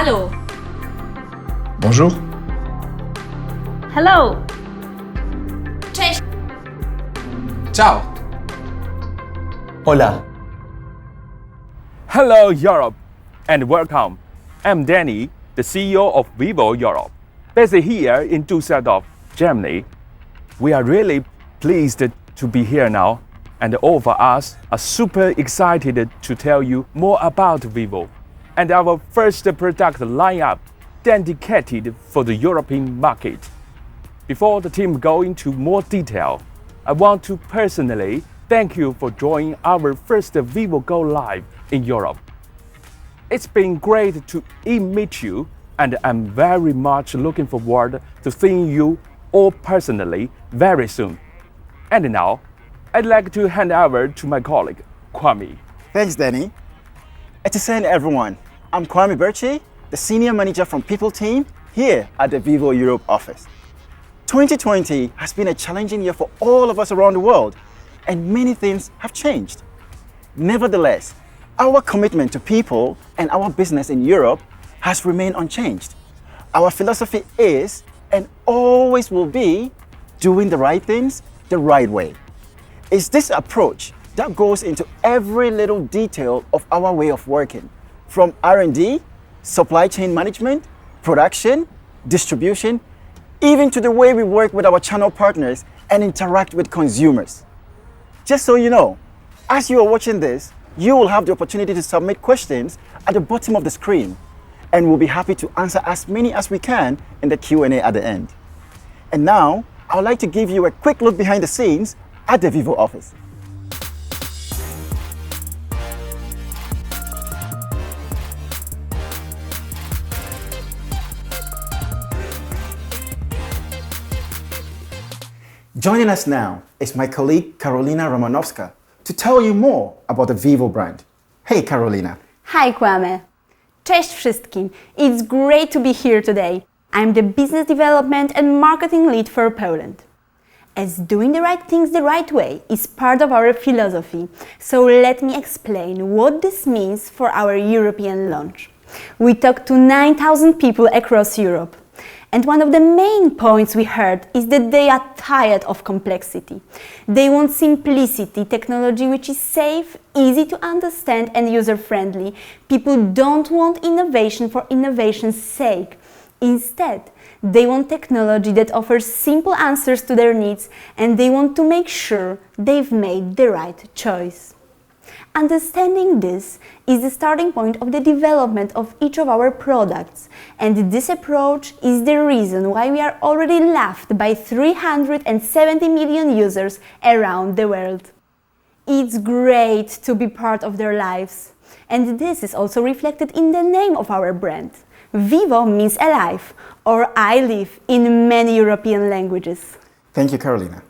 Hallo. Bonjour. Hello. Cześć. Ciao. Hola. Hello Europe and welcome. I'm Danny, the CEO of Vivo Europe, based here in Düsseldorf, Germany. We are really pleased to be here now, and all of us are super excited to tell you more about Vivo and our first product lineup dedicated for the European market. Before the team go into more detail, I want to personally thank you for joining our first Vivo Go Live in Europe. It's been great to meet you, and I'm very much looking forward to seeing you all personally very soon. And now, I'd like to hand over to my colleague, Kwame. Thanks, Danny. Etisane, everyone. I'm Kwame Birchie, the Senior Manager from People Team here at the Vivo Europe office. 2020 has been a challenging year for all of us around the world, and many things have changed. Nevertheless, our commitment to people and our business in Europe has remained unchanged. Our philosophy is, and always will be, doing the right things the right way. It's this approach that goes into every little detail of our way of working, from R&D, supply chain management, production, distribution, even to the way we work with our channel partners and interact with consumers. Just so you know, as you are watching this, you will have the opportunity to submit questions at the bottom of the screen, and we'll be happy to answer as many as we can in the Q&A at the end. And now, I would like to give you a quick look behind the scenes at the Vivo office. Joining us now is my colleague Karolina Romanowska to tell you more about the Vivo brand. Hey Karolina. Hi Kwame. Cześć wszystkim. It's great to be here today. I'm the Business Development and Marketing Lead for Poland. As doing the right things the right way is part of our philosophy, so let me explain what this means for our European launch. We talked to 9,000 people across Europe. And one of the main points we heard is that they are tired of complexity. They want simplicity, technology which is safe, easy to understand and user-friendly. People don't want innovation for innovation's sake. Instead, they want technology that offers simple answers to their needs, and they want to make sure they've made the right choice. Understanding this is the starting point of the development of each of our products, and this approach is the reason why we are already loved by 370 million users around the world. It's great to be part of their lives, and this is also reflected in the name of our brand. Vivo means alive, or I live in many European languages. Thank you, Karolina.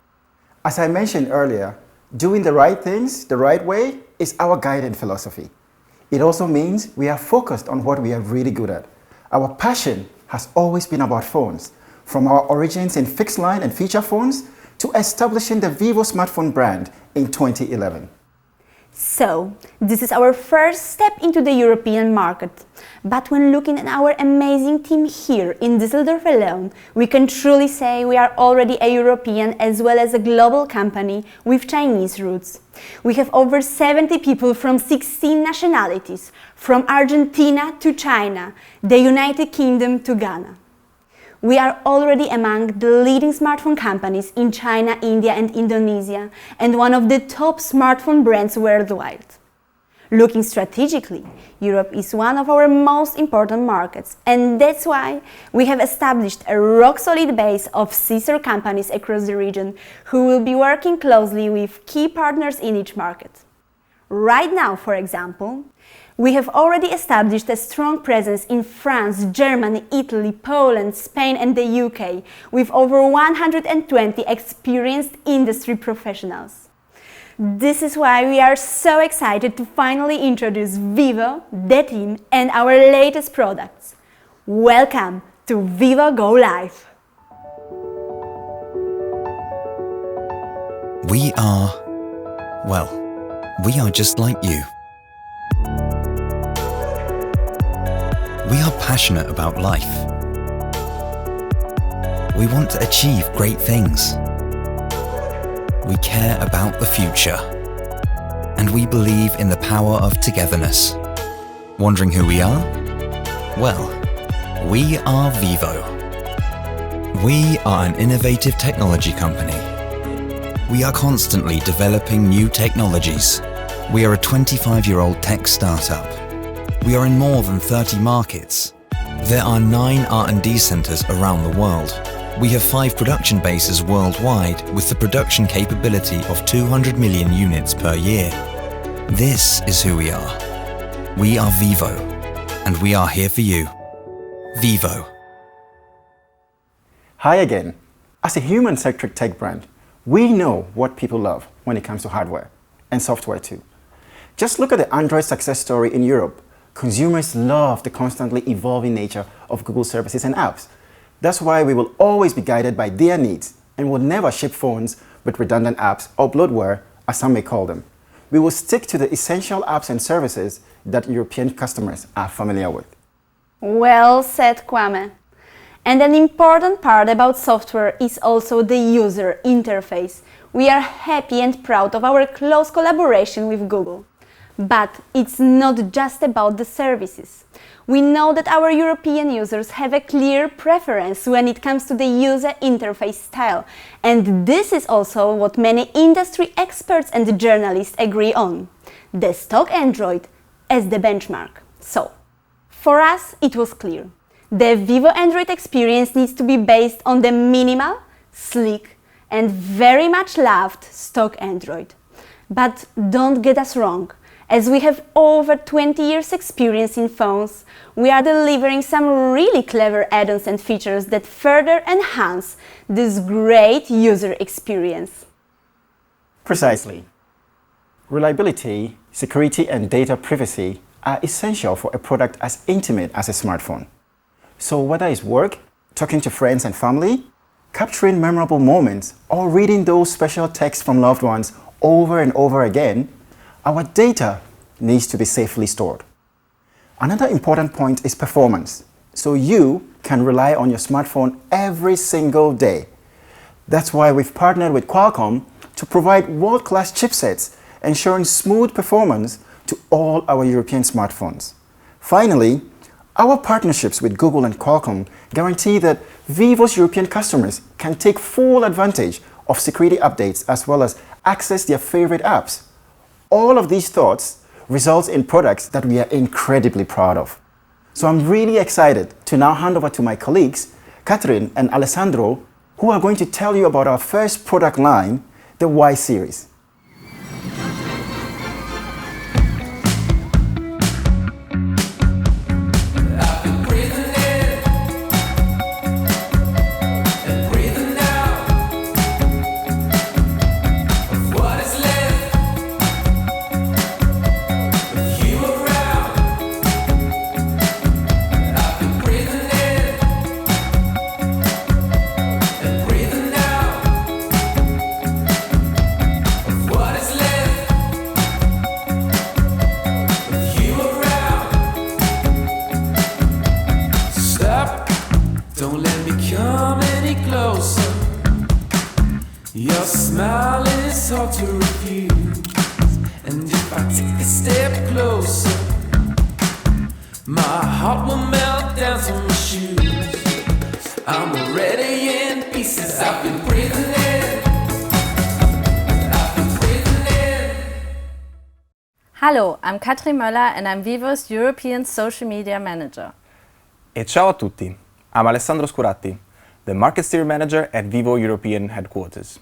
As I mentioned earlier, doing the right things the right way is our guiding philosophy. It also means we are focused on what we are really good at. Our passion has always been about phones, from our origins in fixed line and feature phones to establishing the Vivo smartphone brand in 2011. So, this is our first step into the European market. But when looking at our amazing team here in Düsseldorf alone, we can truly say we are already a European as well as a global company with Chinese roots. We have over 70 people from 16 nationalities, from Argentina to China, the United Kingdom to Ghana. We are already among the leading smartphone companies in China, India and Indonesia, and one of the top smartphone brands worldwide. Looking strategically, Europe is one of our most important markets, and that's why we have established a rock-solid base of sister companies across the region who will be working closely with key partners in each market. Right now, for example, we have already established a strong presence in France, Germany, Italy, Poland, Spain and the UK, with over 120 experienced industry professionals. This is why we are so excited to finally introduce Vivo, the team and our latest products. Welcome to Vivo Go Live! We are just like you. We are passionate about life. We want to achieve great things. We care about the future. And we believe in the power of togetherness. Wondering who we are? Well, we are Vivo. We are an innovative technology company. We are constantly developing new technologies. We are a 25-year-old tech startup. We are in more than 30 markets. There are 9 R&D centers around the world. We have 5 production bases worldwide with the production capability of 200 million units per year. This is who we are. We are Vivo, and we are here for you. Vivo. Hi again. As a human-centric tech brand, we know what people love when it comes to hardware and software too. Just look at the Android success story in Europe. Consumers love the constantly evolving nature of Google services and apps. That's why we will always be guided by their needs and will never ship phones with redundant apps or bloatware, as some may call them. We will stick to the essential apps and services that European customers are familiar with. Well said, Kwame. And an important part about software is also the user interface. We are happy and proud of our close collaboration with Google. But it's not just about the services. We know that our European users have a clear preference when it comes to the user interface style, and this is also what many industry experts and journalists agree on. The stock Android as the benchmark. So, for us it was clear. The Vivo Android experience needs to be based on the minimal, sleek, and very much loved stock Android. But don't get us wrong. As we have over 20 years experience in phones, we are delivering some really clever add-ons and features that further enhance this great user experience. Precisely. Reliability, security, and data privacy are essential for a product as intimate as a smartphone. So whether it's work, talking to friends and family, capturing memorable moments, or reading those special texts from loved ones over and over again, our data needs to be safely stored. Another important point is performance, so you can rely on your smartphone every single day. That's why we've partnered with Qualcomm to provide world-class chipsets, ensuring smooth performance to all our European smartphones. Finally, our partnerships with Google and Qualcomm guarantee that Vivo's European customers can take full advantage of security updates as well as access their favorite apps. All of these thoughts results in products that we are incredibly proud of. So I'm really excited to now hand over to my colleagues, Catherine and Alessandro, who are going to tell you about our first product line, the Y series. Don't let me come any closer. Your smile is hard to refuse. And if I take a step closer, my heart will melt down to my shoes. I'm already in pieces. I've been breathing in. I've been breathing in. Hello, I'm Katrin Möller and I'm Vivo's European Social Media Manager. E ciao a tutti, I'm Alessandro Scuratti, the Market Steering Manager at Vivo European Headquarters.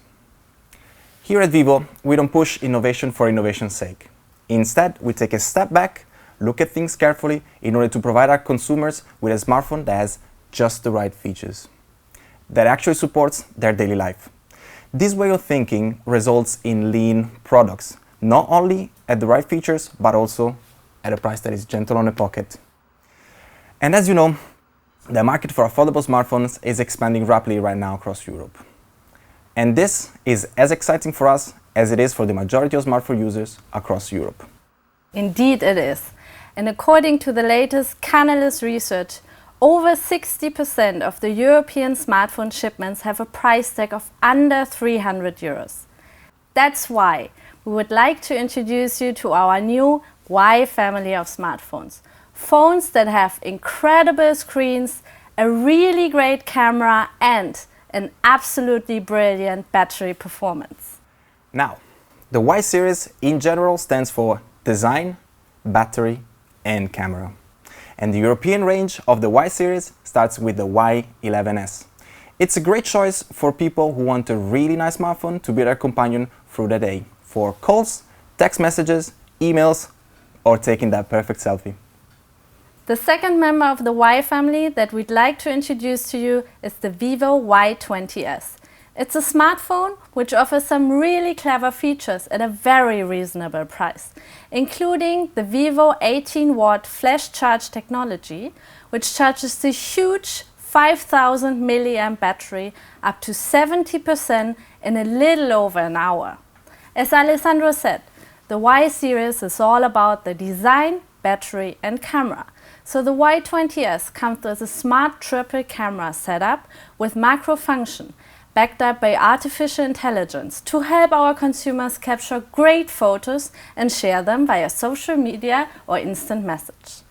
Here at Vivo, we don't push innovation for innovation's sake. Instead, we take a step back, look at things carefully in order to provide our consumers with a smartphone that has just the right features, that actually supports their daily life. This way of thinking results in lean products, not only at the right features, but also at a price that is gentle on the pocket. And as you know, the market for affordable smartphones is expanding rapidly right now across Europe. And this is as exciting for us as it is for the majority of smartphone users across Europe. Indeed it is. And according to the latest Canalys research, over 60% of the European smartphone shipments have a price tag of under 300 euros. That's why we would like to introduce you to our new Y family of smartphones. Phones that have incredible screens, a really great camera and an absolutely brilliant battery performance. Now, the Y series in general stands for design, battery and camera. And the European range of the Y series starts with the Y11s. It's a great choice for people who want a really nice smartphone to be their companion through the day, for calls, text messages, emails, or taking that perfect selfie. The second member of the Y family that we'd like to introduce to you is the Vivo Y20s. It's a smartphone which offers some really clever features at a very reasonable price, including the Vivo 18-watt flash charge technology, which charges the huge 5000 milliamp battery up to 70% in a little over an hour. As Alessandro said, the Y series is all about the design, battery and camera. So the Y20s comes with a smart triple camera setup with macro function, backed up by artificial intelligence to help our consumers capture great photos and share them via social media or instant message.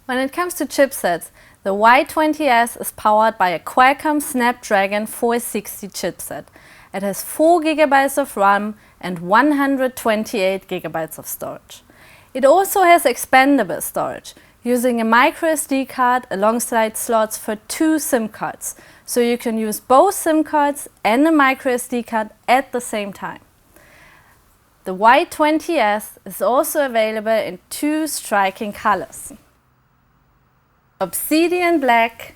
When it comes to chipsets, the Y20s is powered by a Qualcomm Snapdragon 460 chipset. It has 4 GB of RAM and 128 GB of storage. It also has expandable storage, using a microSD card alongside slots for 2 SIM cards, so you can use both SIM cards and a microSD card at the same time. The Y20s is also available in 2 striking colors: Obsidian Black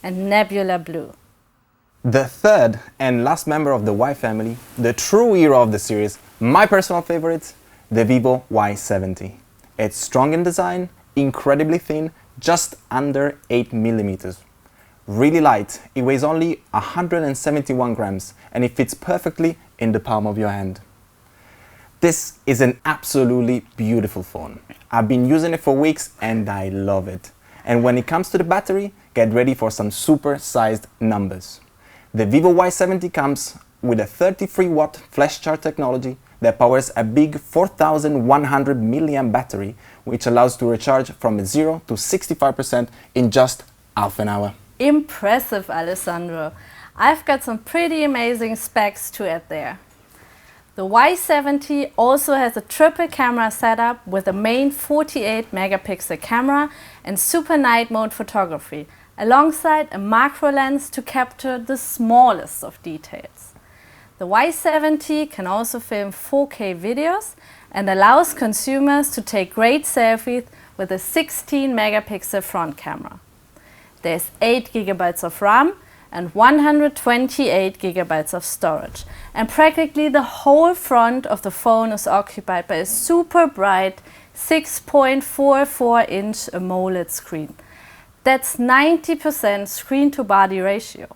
and Nebula Blue. The third and last member of the Y family, the true hero of the series, my personal favorite, the Vivo Y70. It's strong in design, incredibly thin, just under 8 millimeters. Really light, it weighs only 171 grams and it fits perfectly in the palm of your hand. This is an absolutely beautiful phone. I've been using it for weeks and I love it. And when it comes to the battery, get ready for some super-sized numbers. The Vivo Y70 comes with a 33-watt flash charge technology that powers a big 4100 milliamp battery, which allows to recharge from 0 to 65% in just half an hour. Impressive, Alessandro. I've got some pretty amazing specs to add there. The Y70 also has a triple camera setup with a main 48 megapixel camera and super night mode photography, alongside a macro lens to capture the smallest of details. The Y70 can also film 4K videos and allows consumers to take great selfies with a 16 megapixel front camera. There's 8 GB of RAM and 128 GB of storage, and practically the whole front of the phone is occupied by a super bright 6.44-inch AMOLED screen. That's 90% screen-to-body ratio.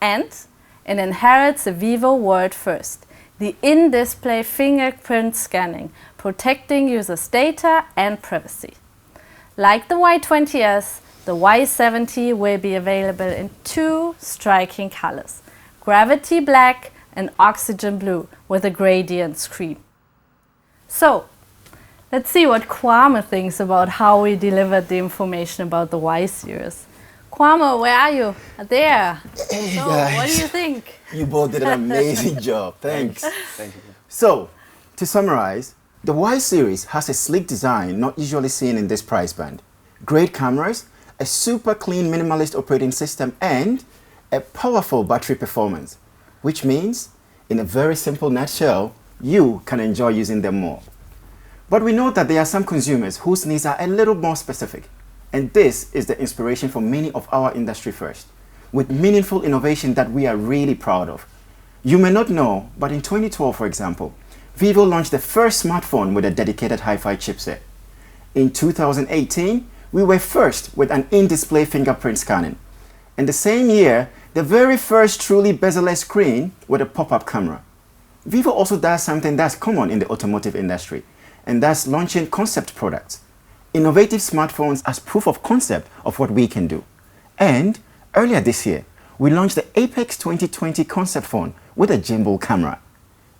And it inherits the Vivo world first, the in-display fingerprint scanning, protecting users' data and privacy. Like the Y20s, the Y70 will be available in 2 striking colors: Gravity Black and Oxygen Blue with a gradient screen. So, let's see what Kwame thinks about how we delivered the information about the Y series. Kwame, where are you? There. Hey so, guys. what do you think? You both did an amazing job. Thanks. Thank you. So, to summarize, the Y series has a sleek design not usually seen in this price band, great cameras, a super clean minimalist operating system, and a powerful battery performance, which means, in a very simple nutshell, you can enjoy using them more. But we know that there are some consumers whose needs are a little more specific, and this is the inspiration for many of our industry first, with meaningful innovation that we are really proud of. You may not know, but in 2012, for example, Vivo launched the first smartphone with a dedicated Hi-Fi chipset. In 2018, we were first with an in-display fingerprint scanning. In the same year, the very first truly bezel-less screen with a pop-up camera. Vivo also does something that's common in the automotive industry, and that's launching concept products. innovative smartphones as proof of concept of what we can do. And earlier this year, we launched the Apex 2020 concept phone with a gimbal camera.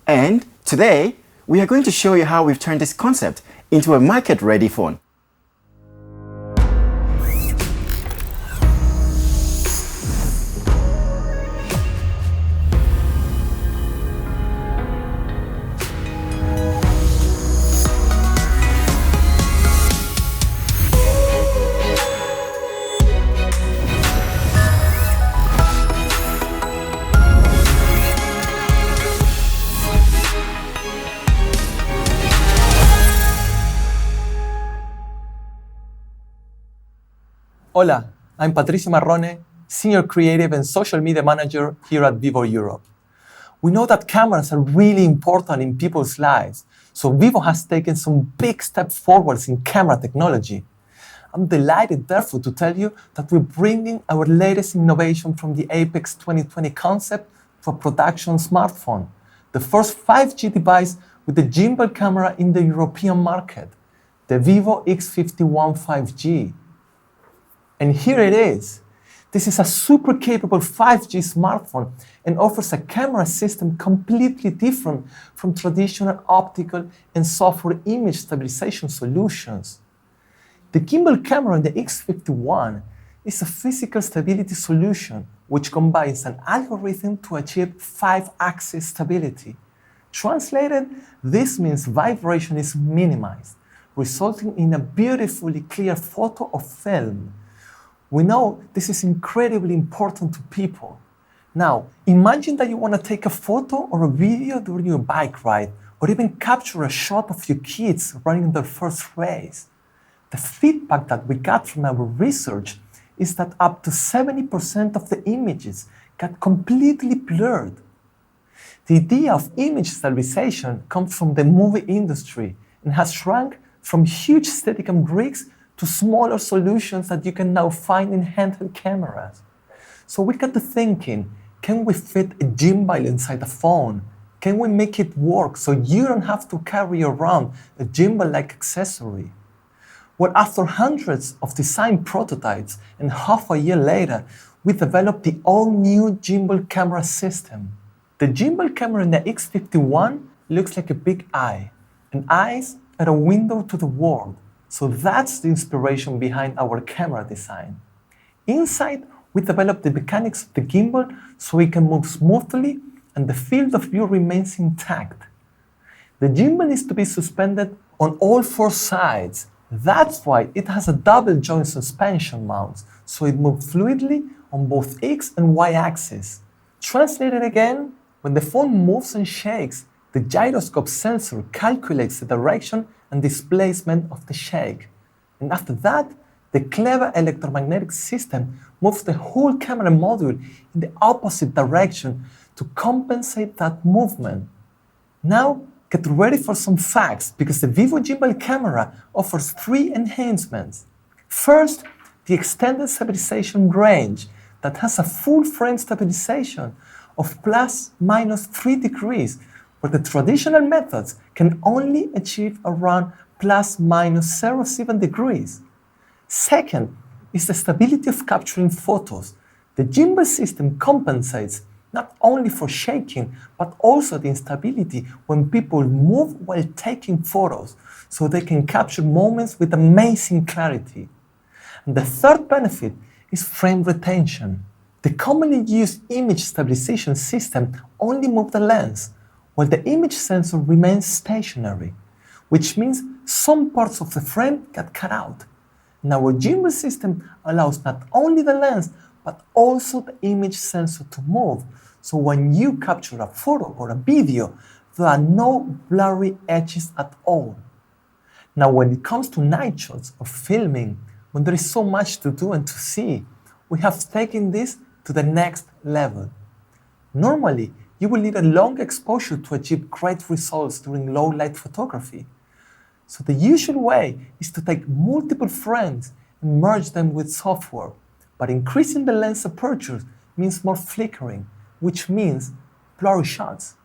And today, we are going to show you how we've turned this concept into a market-ready phone. Hola, I'm Patricio Marrone, Senior Creative and Social Media Manager here at Vivo Europe. We know that cameras are really important in people's lives, so Vivo has taken some big steps forwards in camera technology. I'm delighted, therefore, to tell you that we're bringing our latest innovation from the Apex 2020 concept to a production smartphone, the first 5G device with a gimbal camera in the European market, the Vivo X51 5G. And here it is. This is a super capable 5G smartphone and offers a camera system completely different from traditional optical and software image stabilization solutions. The gimbal camera in the X51 is a physical stability solution which combines an algorithm to achieve 5-axis stability. Translated, this means vibration is minimized, resulting in a beautifully clear photo or film. We know this is incredibly important to people. Now, imagine that you want to take a photo or a video during your bike ride, or even capture a shot of your kids running their first race. The feedback that we got from our research is that up to 70% of the images got completely blurred. The idea of image stabilization comes from the movie industry and has shrunk from huge Steadicam rigs to smaller solutions that you can now find in handheld cameras. So we got to thinking, can we fit a gimbal inside a phone? Can we make it work so you don't have to carry around a gimbal-like accessory? Well, after hundreds of design prototypes and half a year later, we developed the all-new gimbal camera system. The gimbal camera in the X51 looks like a big eye, and eyes are a window to the world. So that's the inspiration behind our camera design. Inside, we developed the mechanics of the gimbal so it can move smoothly and the field of view remains intact. The gimbal is to be suspended on all 4 sides. That's why it has a double joint suspension mount, so it moves fluidly on both X and Y axes. Translated again, when the phone moves and shakes, the gyroscope sensor calculates the direction and displacement of the shake. And after that, the clever electromagnetic system moves the whole camera module in the opposite direction to compensate that movement. Now, get ready for some facts, because the Vivo gimbal camera offers 3 enhancements. First, the extended stabilization range that has a full frame stabilization of ±3 degrees, where the traditional methods can only achieve around ±0.7 degrees. Second is the stability of capturing photos. The gimbal system compensates not only for shaking, but also the instability when people move while taking photos, so they can capture moments with amazing clarity. And the third benefit is frame retention. The commonly used image stabilization system only moves the lens, while the image sensor remains stationary, which means some parts of the frame get cut out. And our gimbal system allows not only the lens, but also the image sensor to move, so when you capture a photo or a video, there are no blurry edges at all. Now, when it comes to night shots or filming, when there is so much to do and to see, we have taken this to the next level. Normally, you will need a long exposure to achieve great results during low light photography. So the usual way is to take multiple frames and merge them with software, but increasing the lens aperture means more flickering, which means blurry shots.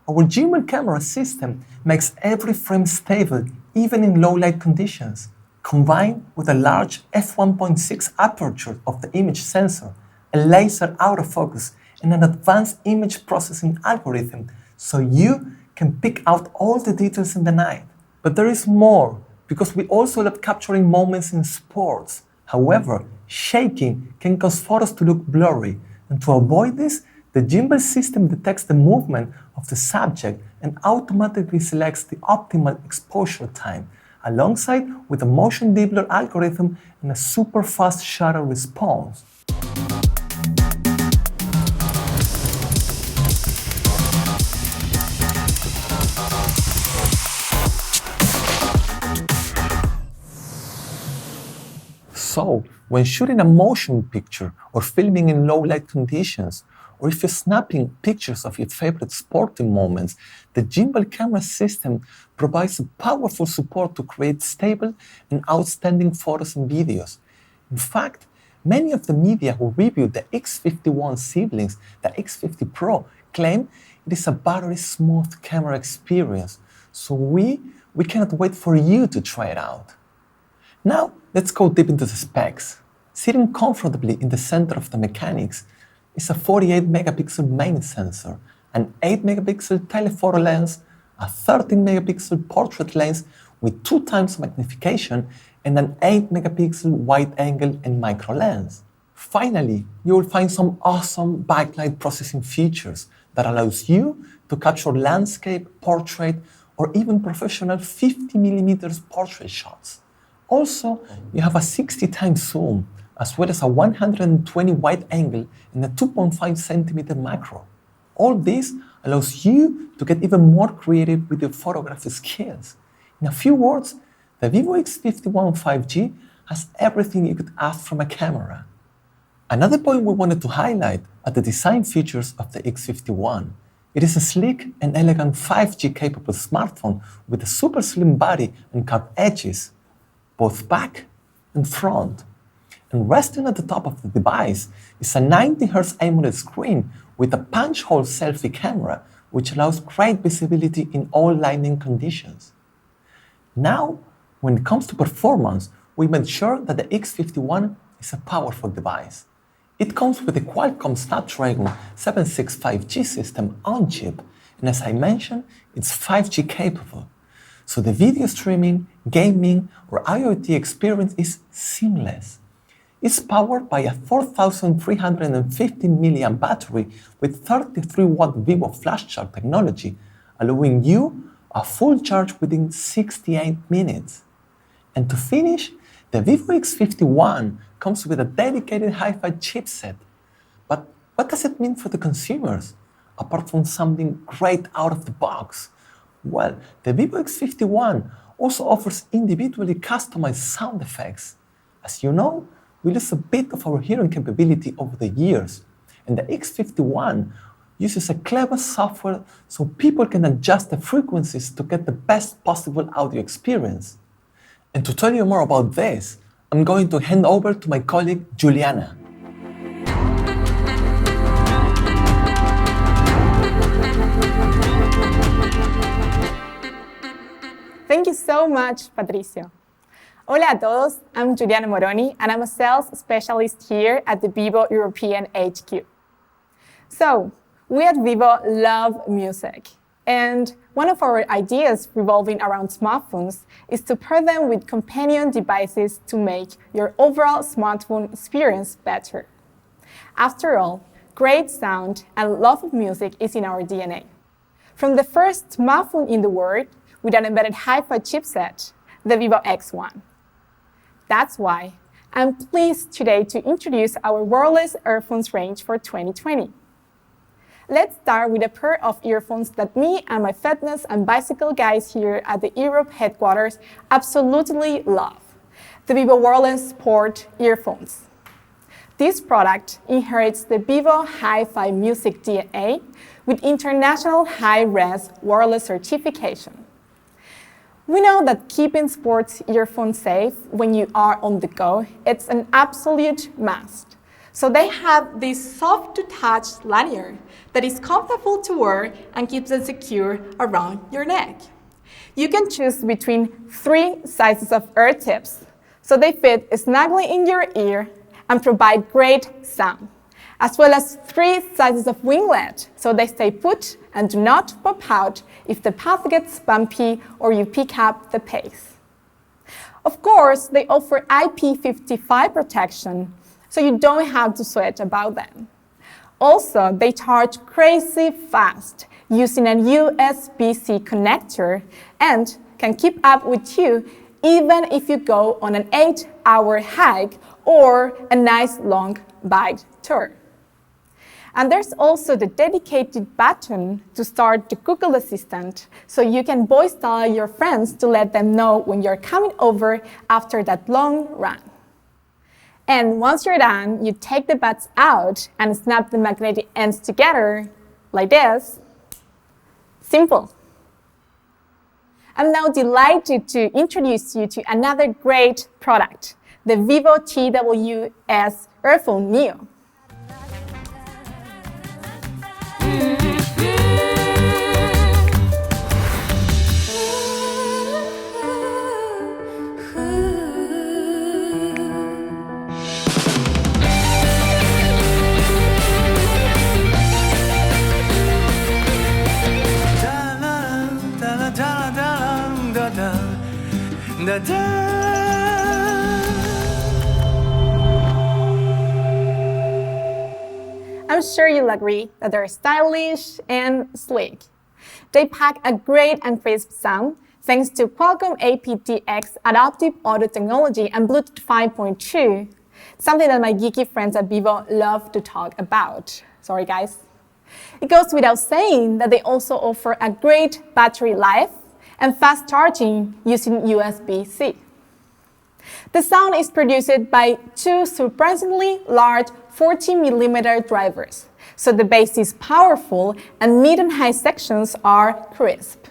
Our gimbal camera system makes every frame stable, even in low light conditions, combined with a large f1.6 aperture of the image sensor, a laser autofocus, and an advanced image processing algorithm, so you can pick out all the details in the night. But there is more, because we also love capturing moments in sports. However, shaking can cause photos to look blurry, and to avoid this, the gimbal system detects the movement of the subject and automatically selects the optimal exposure time, alongside with a motion dibbler algorithm and a super fast shutter response. So, when shooting a motion picture or filming in low light conditions, or if you're snapping pictures of your favorite sporting moments, the gimbal camera system provides a powerful support to create stable and outstanding photos and videos. In fact, many of the media who reviewed the X51 siblings, the X50 Pro, claim it is a buttery smooth camera experience. So we cannot wait for you to try it out. Now, let's go deep into the specs. Sitting comfortably in the center of the mechanics is a 48 megapixel main sensor, an 8 megapixel telephoto lens, a 13 megapixel portrait lens with 2 times magnification, and an 8 megapixel wide angle and micro lens. Finally, you will find some awesome backlight processing features that allows you to capture landscape, portrait, or even professional 50mm portrait shots. Also, you have a 60 times zoom, as well as a 120 wide angle and a 2.5 centimeter macro. All this allows you to get even more creative with your photography skills. In a few words, the Vivo X51 5G has everything you could ask from a camera. Another point we wanted to highlight are the design features of the X51. It is a sleek and elegant 5G capable smartphone with a super slim body and carved edges, both back and front. And resting at the top of the device is a 90Hz AMOLED screen with a punch-hole selfie camera, which allows great visibility in all lighting conditions. Now, when it comes to performance, we made sure that the X51 is a powerful device. It comes with a Qualcomm Snapdragon 765G system on chip, and as I mentioned, it's 5G capable. So the video streaming, gaming, or IoT experience is seamless. It's powered by a 4,315 mAh battery with 33-watt vivo flash charge technology, allowing you a full charge within 68 minutes. And to finish, the Vivo X51 comes with a dedicated Hi-Fi chipset. But what does it mean for the consumers, apart from something great out of the box? Well, the Vivo X51 also offers individually customized sound effects. As you know, we lost a bit of our hearing capability over the years, and the X51 uses a clever software so people can adjust the frequencies to get the best possible audio experience. And to tell you more about this, I'm going to hand over to my colleague Juliana. Thank you so much, Patricio. Hola a todos, I'm Juliana Moroni, and I'm a sales specialist here at the Vivo European HQ. So, we at Vivo love music, and one of our ideas revolving around smartphones is to pair them with companion devices to make your overall smartphone experience better. After all, great sound and love of music is in our DNA. From the first smartphone in the world with an embedded Hi-Fi chipset, the Vivo X1. That's why I'm pleased today to introduce our wireless earphones range for 2020. Let's start with a pair of earphones that me and my fitness and bicycle guys here at the Europe headquarters absolutely love, the Vivo Wireless Sport earphones. This product inherits the Vivo Hi-Fi Music DNA with international high-res wireless certification. We know that keeping sports earphones safe when you are on the go, it's an absolute must. So they have this soft-to-touch lanyard that is comfortable to wear and keeps it secure around your neck. You can choose between 3 sizes of ear tips, so they fit snugly in your ear and provide great sound, as well as 3 sizes of winglet, so they stay put and do not pop out if the path gets bumpy or you pick up the pace. Of course, they offer IP55 protection, so you don't have to sweat about them. Also, they charge crazy fast using a USB-C connector and can keep up with you even if you go on an 8-hour hike or a nice long bike tour. And there's also the dedicated button to start the Google Assistant, so you can voice dial your friends to let them know when you're coming over after that long run. And once you're done, you take the buds out and snap the magnetic ends together, like this. Simple. I'm now delighted to introduce you to another great product, the Vivo TWS Earphone Neo. I'm sure you'll agree that they're stylish and sleek. They pack a great and crisp sound thanks to Qualcomm aptX adaptive audio technology and Bluetooth 5.2, something that my geeky friends at Vivo love to talk about. Sorry, guys. It goes without saying that they also offer a great battery life and fast charging using USB-C. The sound is produced by 2 surprisingly large 40mm drivers, so the bass is powerful and mid and high sections are crisp.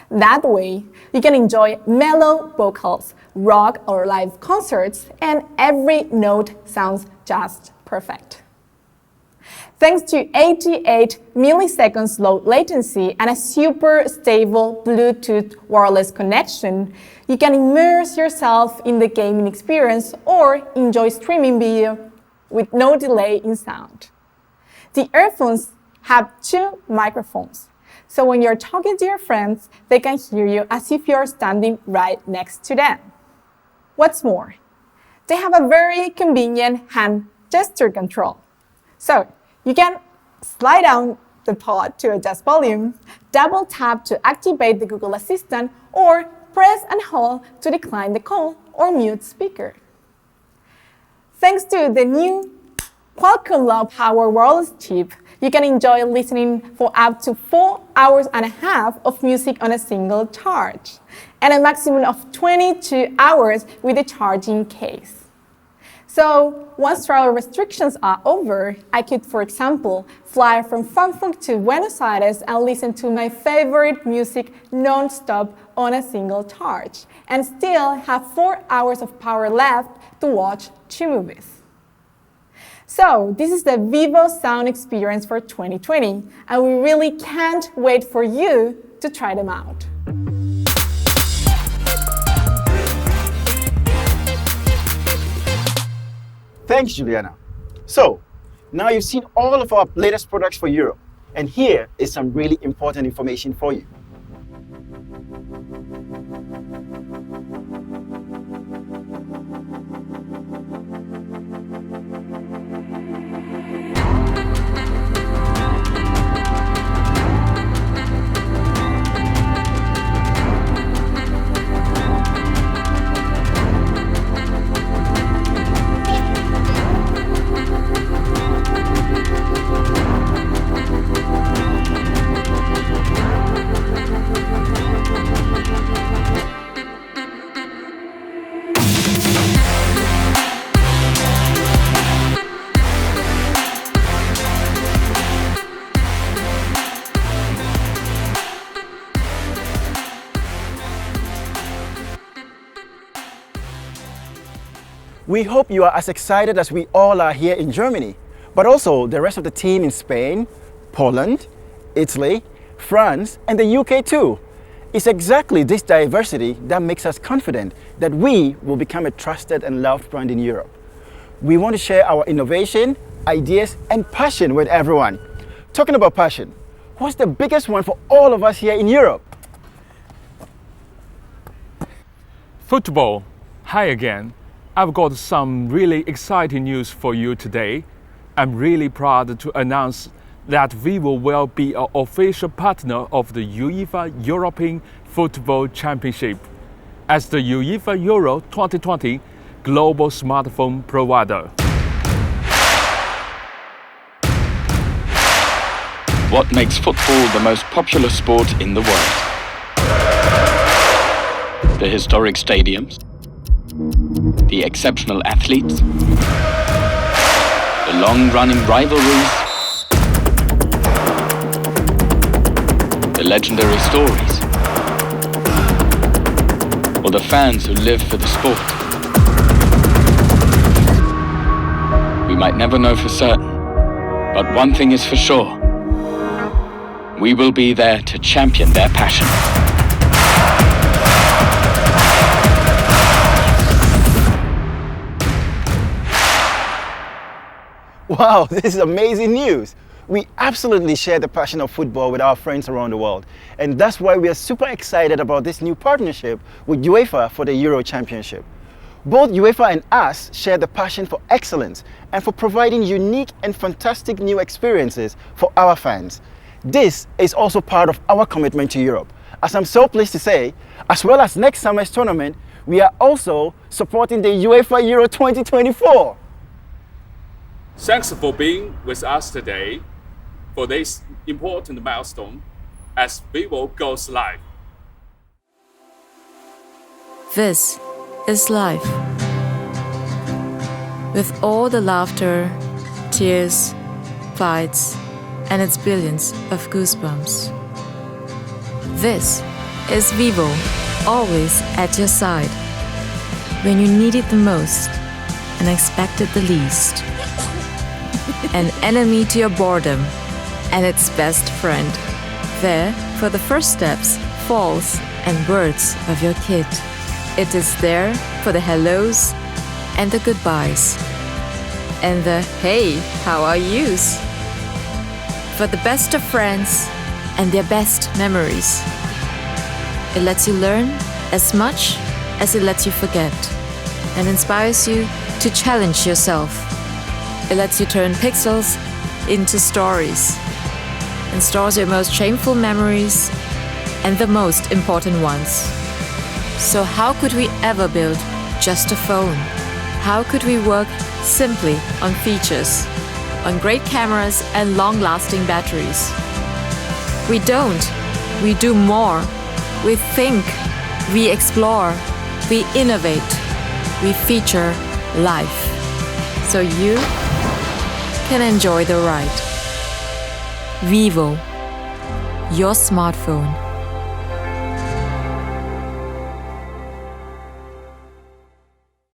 That way, you can enjoy mellow vocals, rock or live concerts, and every note sounds just perfect. Thanks to 88 milliseconds low latency and a super stable Bluetooth wireless connection, you can immerse yourself in the gaming experience or enjoy streaming video with no delay in sound. The earphones have 2 microphones, so when you're talking to your friends, they can hear you as if you're standing right next to them. What's more, they have a very convenient hand gesture control. So you can slide down the pod to adjust volume, double tap to activate the Google Assistant, or press and hold to decline the call or mute speaker. Thanks to the new Qualcomm Low Power wireless chip, you can enjoy listening for up to 4.5 hours of music on a single charge, and a maximum of 22 hours with a charging case. So once travel restrictions are over, I could, for example, fly from Frankfurt to Buenos Aires and listen to my favorite music non-stop on a single charge, and still have 4 hours of power left to watch 2 movies. So this is the Vivo sound experience for 2020, and we really can't wait for you to try them out. Thanks, Juliana. So, now you've seen all of our latest products for Europe, and here is some really important information for you. We hope you are as excited as we all are here in Germany, but also the rest of the team in Spain, Poland, Italy, France, and the UK too. It's exactly this diversity that makes us confident that we will become a trusted and loved brand in Europe. We want to share our innovation, ideas, and passion with everyone. Talking about passion, what's the biggest one for all of us here in Europe? Football. Hi again. I've got some really exciting news for you today. I'm really proud to announce that Vivo will be an official partner of the UEFA European Football Championship as the UEFA Euro 2020 global smartphone provider. What makes football the most popular sport in the world? The historic stadiums, the exceptional athletes, the long-running rivalries, the legendary stories, or the fans who live for the sport. We might never know for certain, but one thing is for sure. We will be there to champion their passion. Wow, this is amazing news. We absolutely share the passion of football with our friends around the world. And that's why we are super excited about this new partnership with UEFA for the Euro Championship. Both UEFA and us share the passion for excellence and for providing unique and fantastic new experiences for our fans. This is also part of our commitment to Europe. As I'm so pleased to say, as well as next summer's tournament, we are also supporting the UEFA Euro 2024. Thanks for being with us today for this important milestone as Vivo goes live. This is life. With all the laughter, tears, fights, and its billions of goosebumps. This is Vivo, always at your side. When you need it the most and expected the least. An enemy to your boredom and its best friend. There for the first steps, falls, and words of your kid. It is there for the hellos and the goodbyes. And the hey, how are yous? For the best of friends and their best memories. It lets you learn as much as it lets you forget and inspires you to challenge yourself. It lets you turn pixels into stories and stores your most shameful memories and the most important ones. So how could we ever build just a phone? How could we work simply on features, on great cameras and long-lasting batteries? We don't. We do more. We think. We explore. We innovate. We feature life. So you can enjoy the ride. Vivo, your smartphone.